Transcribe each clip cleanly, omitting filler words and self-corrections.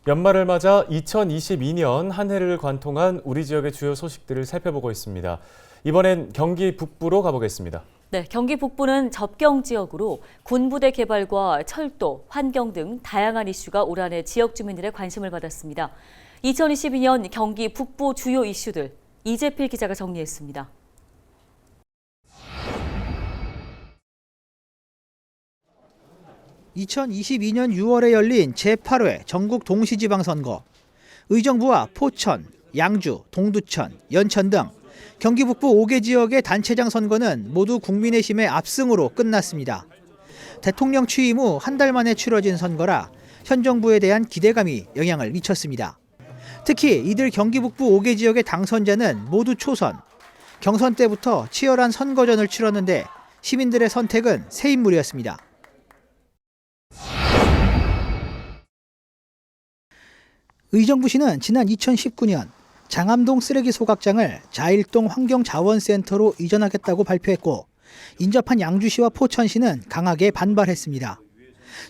연말을 맞아 2022년 한 해를 관통한 우리 지역의 주요 소식들을 살펴보고 있습니다. 이번엔 경기 북부로 가보겠습니다. 네, 경기 북부는 접경 지역으로 군부대 개발과 철도, 환경 등 다양한 이슈가 올 한 해 지역 주민들의 관심을 받았습니다. 2022년 경기 북부 주요 이슈들 이재필 기자가 정리했습니다. (2022년 6월에) 열린 제8회 전국 동시지방선거. 의정부와 포천, 양주, 동두천, 연천 등 경기 북부 5개 지역의 단체장 선거는 모두 국민의힘의 압승으로 끝났습니다. 대통령 취임 후 한 달 만에 치러진 선거라 현 정부에 대한 기대감이 영향을 미쳤습니다. 특히 이들 경기 북부 5개 지역의 당선자는 모두 초선. 경선 때부터 치열한 선거전을 치렀는데 시민들의 선택은 새 인물이었습니다. 의정부시는 지난 2019년 장암동 쓰레기 소각장을 자일동 환경자원센터로 이전하겠다고 발표했고, 인접한 양주시와 포천시는 강하게 반발했습니다.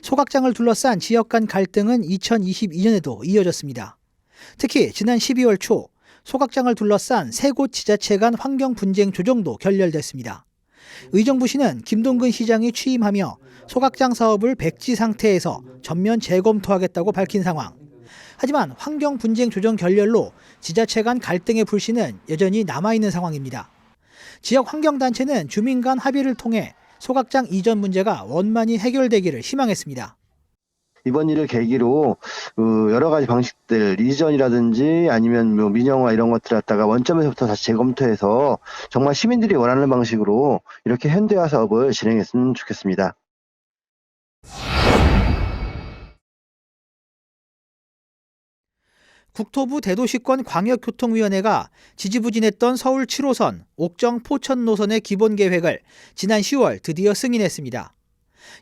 소각장을 둘러싼 지역 간 갈등은 2022년에도 이어졌습니다. 특히 지난 12월 초 소각장을 둘러싼 세 곳 지자체 간 환경 분쟁 조정도 결렬됐습니다. 의정부시는 김동근 시장이 취임하며 소각장 사업을 백지 상태에서 전면 재검토하겠다고 밝힌 상황. 하지만 환경 분쟁 조정 결렬로 지자체 간 갈등의 불씨는 여전히 남아있는 상황입니다. 지역 환경단체는 주민 간 합의를 통해 소각장 이전 문제가 원만히 해결되기를 희망했습니다. 이번 일을 계기로 여러 가지 방식들, 이전이라든지 아니면 민영화 이런 것들을 갖다가 원점에서부터 다시 재검토해서 정말 시민들이 원하는 방식으로 이렇게 현대화 사업을 진행했으면 좋겠습니다. 국토부 대도시권 광역교통위원회가 지지부진했던 서울 7호선, 옥정 포천 노선의 기본 계획을 지난 10월 드디어 승인했습니다.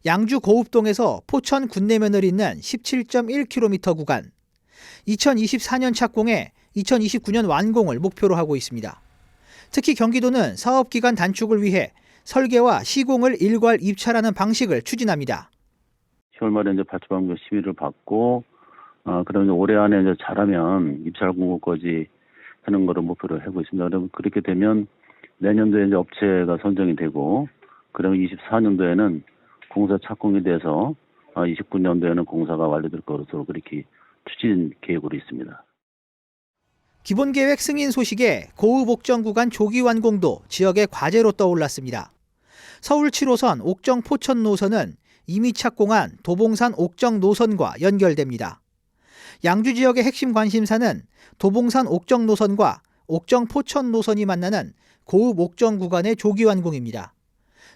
양주 고읍동에서 포천 군내면을 잇는 17.1km 구간, 2024년 착공에 2029년 완공을 목표로 하고 있습니다. 특히 경기도는 사업기간 단축을 위해 설계와 시공을 일괄 입찰하는 방식을 추진합니다. 10월 말에 이제 발주방법 심의를 받고, 그러면 올해 안에 이제 잘하면 입찰 공고까지 하는 거를 목표로 하고 있습니다. 그러면 그렇게 되면 내년도에 이제 업체가 선정이 되고, 그러면 24년도에는 공사 착공이 돼서 29년도에는 공사가 완료될 것으로 그렇게 추진 계획으로 있습니다. 기본 계획 승인 소식에 고읍 옥정 구간 조기 완공도 지역의 과제로 떠올랐습니다. 서울 7호선 옥정 포천 노선은 이미 착공한 도봉산 옥정 노선과 연결됩니다. 양주 지역의 핵심 관심사는 도봉산 옥정 노선과 옥정 포천 노선이 만나는 고읍 옥정 구간의 조기 완공입니다.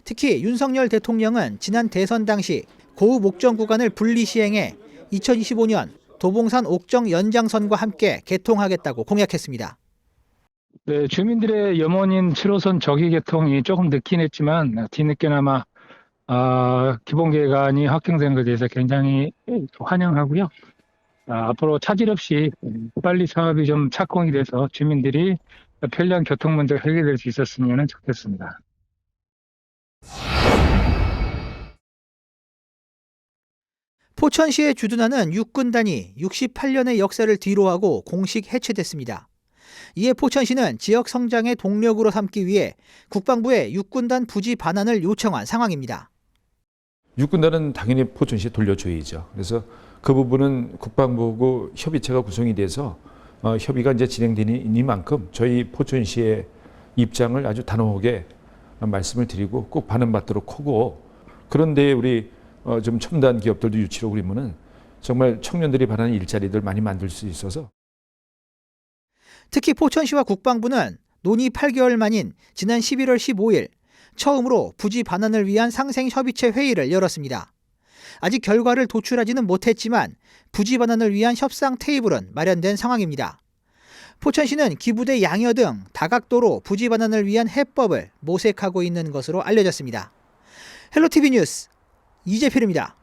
특히 윤석열 대통령은 지난 대선 당시 고읍 옥정 구간을 분리 시행해 2025년 도봉산 옥정 연장선과 함께 개통하겠다고 공약했습니다. 네, 주민들의 염원인 7호선 조기 개통이 조금 늦긴 했지만 뒤늦게나마 기본 계획안이 확정된 것에 대해서 굉장히 환영하고요. 앞으로 차질 없이 빨리 사업이 좀 착공이 돼서 주민들이 편리한 교통 문제가 해결될 수 있었으면 좋겠습니다. 포천시의 주둔하는 육군단이 68년의 역사를 뒤로하고 공식 해체됐습니다. 이에 포천시는 지역 성장의 동력으로 삼기 위해 국방부에 육군단 부지 반환을 요청한 상황입니다. 육군단은 당연히 포천시에 돌려줘야죠. 그래서 그 부분은 국방부하고 협의체가 구성이 돼서 협의가 이제 진행되니만큼 저희 포천시의 입장을 아주 단호하게 말씀을 드리고 꼭 반응받도록 하고, 그런데 우리 좀 첨단 기업들도 유치로 그러면은 정말 청년들이 바라는 일자리들 많이 만들 수 있어서. 특히 포천시와 국방부는 논의 8개월 만인 지난 11월 15일 처음으로 부지 반환을 위한 상생협의체 회의를 열었습니다. 아직 결과를 도출하지는 못했지만 부지 반환을 위한 협상 테이블은 마련된 상황입니다. 포천시는 기부대 양여 등 다각도로 부지 반환을 위한 해법을 모색하고 있는 것으로 알려졌습니다. 헬로티비 뉴스 이재필입니다.